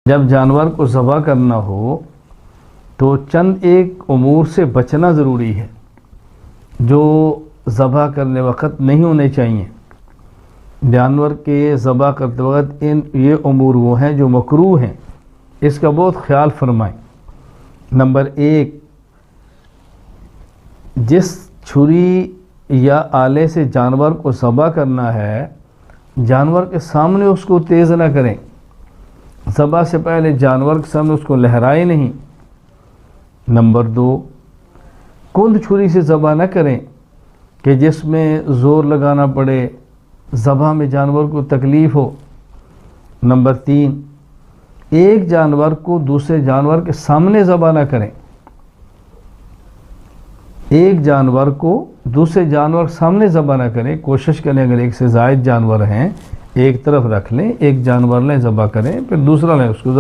जब जानवर को ज़बह करना हो तो चंद एक उमूर से बचना ज़रूरी है जो ज़बह करने वक्त नहीं होने चाहिए। जानवर के ज़बह करते वक्त ये उमूर वो हैं जो मकरूह हैं, इसका बहुत ख्याल फरमाएं। नंबर 1, जिस छुरी या आले से जानवर को ज़बह करना है, जानवर के सामने उसको तेज़ ना करें। ज़बह से पहले जानवर के सामने उसको लहराए नहीं। नंबर 2, कुंद छुरी से ज़बह न करें कि जिसमें ज़ोर लगाना पड़े, ज़बह में जानवर को तकलीफ़ हो। नंबर 3, एक जानवर को दूसरे जानवर के सामने ज़बह न करें। एक जानवर को दूसरे जानवर के सामने ज़बह न करें। कोशिश करें अगर एक से ज़ायद जानवर हैं एक तरफ रख लें, एक जानवर लें ज़बह करें, फिर दूसरा लें उसको